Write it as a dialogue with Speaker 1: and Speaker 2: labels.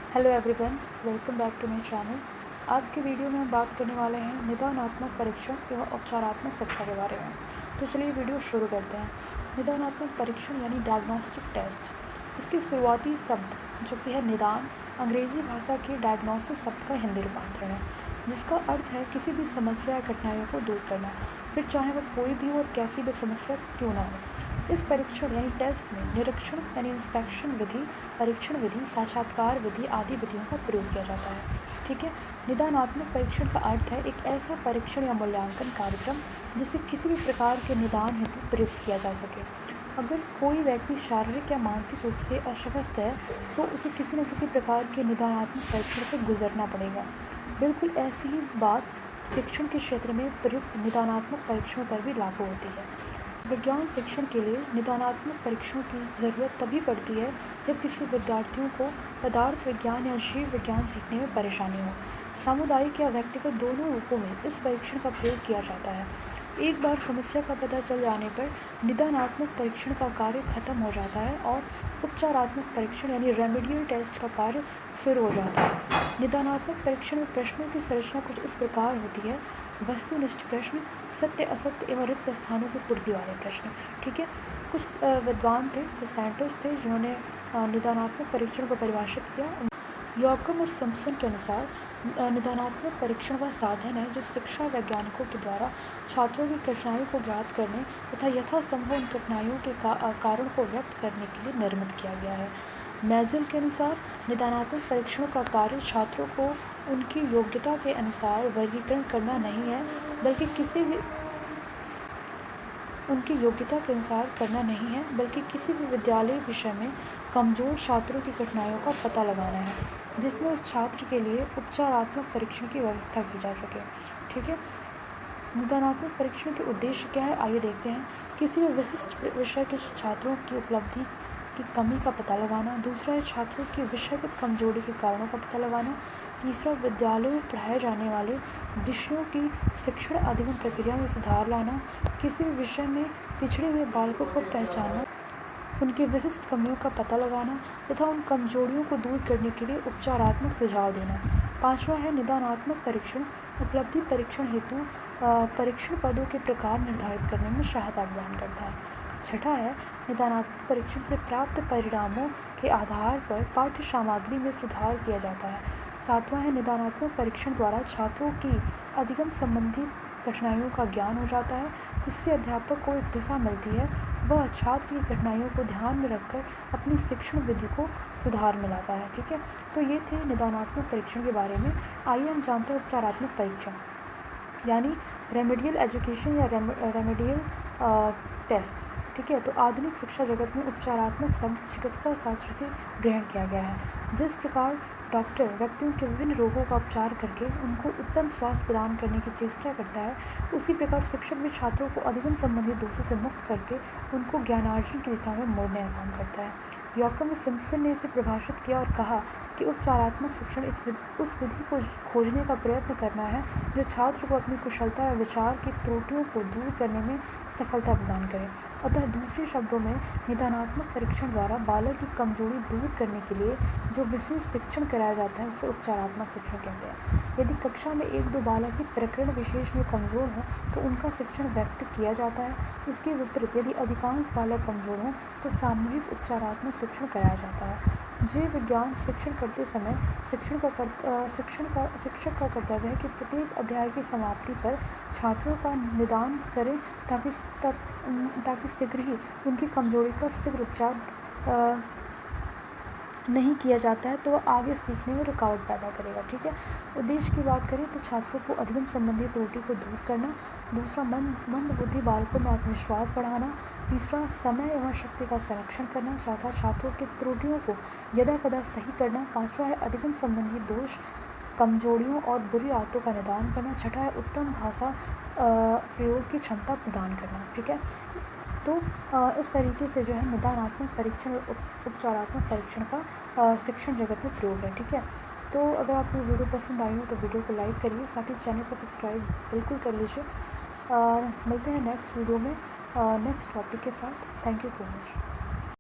Speaker 1: Hello everyone, welcome back to my channel. आज के video में हम बात करने वाले हैं निदानात्मक परीक्षण एवं उपचारात्मक शिक्षा के बारे में। तो चलिए वीडियो शुरू करते हैं। निदानात्मक परीक्षण यानी डायग्नोस्टिक टेस्ट, इसके शुरुआती शब्द जो कि है निदान, अंग्रेजी भाषा के डायग्नोसिस शब्द का हिंदी रूपांतरण है, जिसका अर्थ है किसी भी समस्या या कठिनाइयों को दूर करना, फिर चाहे वह कोई भी हो और कैसी भी समस्या क्यों ना हो। इस परीक्षण यानी टेस्ट में निरीक्षण यानी इंस्पेक्शन विधि, परीक्षण विधि, साक्षात्कार विधि आदि विधियों का प्रयोग किया जाता है। ठीक है। निदानात्मक परीक्षण का अर्थ है एक ऐसा परीक्षण या मूल्यांकन कार्यक्रम जिसे किसी भी प्रकार के निदान हेतु प्रयुक्त किया जा सके। अगर कोई व्यक्ति शारीरिक या मानसिक रूप से अस्वस्थ है तो उसे किसी न किसी प्रकार के निदानात्मक परीक्षण से गुजरना पड़ेगा। बिल्कुल ऐसी ही बात शिक्षण के क्षेत्र में प्रयुक्त निदानात्मक परीक्षणों पर भी लागू होती है। विज्ञान शिक्षण के लिए निदानात्मक परीक्षणों की ज़रूरत तभी पड़ती है जब किसी विद्यार्थियों को पदार्थ विज्ञान या जीव विज्ञान सीखने में परेशानी हो। सामुदायिक या व्यक्तिगत दोनों रूपों में इस परीक्षण का प्रयोग किया जाता है। एक बार समस्या का पता चल जाने पर निदानात्मक परीक्षण का कार्य खत्म हो जाता है और उपचारात्मक परीक्षण यानी रेमेडियल टेस्ट का कार्य शुरू हो जाता है। निदानात्मक परीक्षण में प्रश्नों की संरचना कुछ इस प्रकार होती है: वस्तुनिष्ठ प्रश्न, सत्य असत्य एवं रिक्त स्थानों की पूर्ति वाले प्रश्न। ठीक है। कुछ विद्वान थे, कुछ साइंटिस्ट थे जिन्होंने निदानात्मक परीक्षण को परिभाषित किया। यॉकम और सिम्पसन के अनुसार निदानात्मक परीक्षण वह साधन है जो शिक्षा वैज्ञानिकों के द्वारा छात्रों की कठिनाइयों को ज्ञात करने तथा यथासंभव उन कठिनाइयों के कारण को व्यक्त करने के लिए निर्मित किया गया है। मैजिल के अनुसार निदानात्मक परीक्षणों का कार्य छात्रों को उनकी योग्यता के अनुसार वर्गीकरण करना नहीं है, बल्कि किसी भी विद्यालय विषय में कमज़ोर छात्रों की कठिनाइयों का पता लगाना है, जिसमें उस छात्र के लिए उपचारात्मक परीक्षण की व्यवस्था की जा सके। ठीक है। निदानात्मक परीक्षण के उद्देश्य क्या है, आइए देखते हैं। किसी भी विशिष्ट विषय के छात्रों की उपलब्धि की कमी का पता लगाना। दूसरा है छात्रों की विषयगत कमजोरी के कारणों का पता लगाना। तीसरा, विद्यालयों में पढ़ाए जाने वाले विषयों की शिक्षण अधिगम प्रक्रिया में सुधार लाना। किसी भी विषय में पिछड़े हुए बालकों को पहचानना, उनकी विशिष्ट कमियों का पता लगाना तथा उन कमजोरियों को दूर करने के लिए उपचारात्मक सुझाव देना। पांचवा है निदानात्मक परीक्षण उपलब्धि परीक्षण हेतु परीक्षण पदों के प्रकार निर्धारित करने में सहायता प्रदान करता है। छठा है निदानात्मक परीक्षण से प्राप्त परिणामों के आधार पर पाठ्य सामग्री में सुधार किया जाता है। सातवां है निदानात्मक परीक्षण द्वारा छात्रों की अधिगम संबंधी कठिनाइयों का ज्ञान हो जाता है। इससे अध्यापक को एक दिशा मिलती है, वह छात्र की कठिनाइयों को ध्यान में रखकर अपनी शिक्षण विधि को सुधार में लाता है। ठीक है। तो ये थे निदानात्मक परीक्षण के बारे में। आइए हम जानते हैं उपचारात्मक परीक्षण यानी रेमेडियल एजुकेशन या रेमेडियल टेस्ट। ठीक है। तो आधुनिक शिक्षा जगत में उपचारात्मक शब्द चिकित्सा शास्त्र से ग्रहण किया गया है। जिस प्रकार डॉक्टर व्यक्तियों के विभिन्न रोगों का उपचार करके उनको उत्तम स्वास्थ्य प्रदान करने की चेष्टा करता है, उसी प्रकार शिक्षक भी छात्रों को अधिगम संबंधी दोषों से मुक्त करके उनको ज्ञानार्जन की दिशा में मोड़ने का काम करता है। यॉकम और सिम्पसन ने इसे परिभाषित किया और कहा कि उपचारात्मक शिक्षण उस विधि को खोजने का प्रयत्न करना है जो छात्र को अपनी कुशलता या विचार की त्रुटियों को दूर करने में सफलता प्रदान करे। अतः दूसरे शब्दों में निदानात्मक परीक्षण द्वारा बालक की कमजोरी दूर करने के लिए जो विशेष शिक्षण कराया जाता है उसे उपचारात्मक शिक्षण कहते हैं। यदि कक्षा में एक दो बालक ही प्रकरण विशेष में कमज़ोर हों तो उनका शिक्षण व्यक्त किया जाता है। इसके विपरीत यदि अधिकांश बालक कमज़ोर हों तो सामूहिक उपचारात्मक शिक्षण कराया जाता है। जीव विज्ञान शिक्षण करते समय शिक्षक का कर्तव्य है कि प्रत्येक अध्याय की समाप्ति पर छात्रों का निदान करें ताकि शीघ्र ही उनकी कमजोरी का शीघ्र उपचार नहीं किया जाता है तो वह आगे सीखने में रुकावट पैदा करेगा। ठीक है। उद्देश्य की बात करें तो छात्रों को अधिगम संबंधी त्रुटि को दूर करना। दूसरा, मंद बुद्धि बालकों में आत्मविश्वास बढ़ाना। तीसरा, समय एवं शक्ति का संरक्षण करना। चौथा, छात्रों की त्रुटियों को यदा कदा सही करना। पांचवा है अधिगम संबंधी दोष, कमजोरियों और बुरी आदतों का निदान करना। छठा है उत्तम भाषा प्रयोग की क्षमता प्रदान करना। ठीक है। तो इस तरीके से जो है निदानात्मक परीक्षण और उपचारात्मक परीक्षण का शिक्षण जगत में प्रयोग है। ठीक है। तो अगर आपको वीडियो पसंद आई हो तो वीडियो को लाइक करिए, साथ ही चैनल को सब्सक्राइब बिल्कुल कर लीजिए। और मिलते हैं नेक्स्ट वीडियो में नेक्स्ट टॉपिक के साथ। Thank you so much.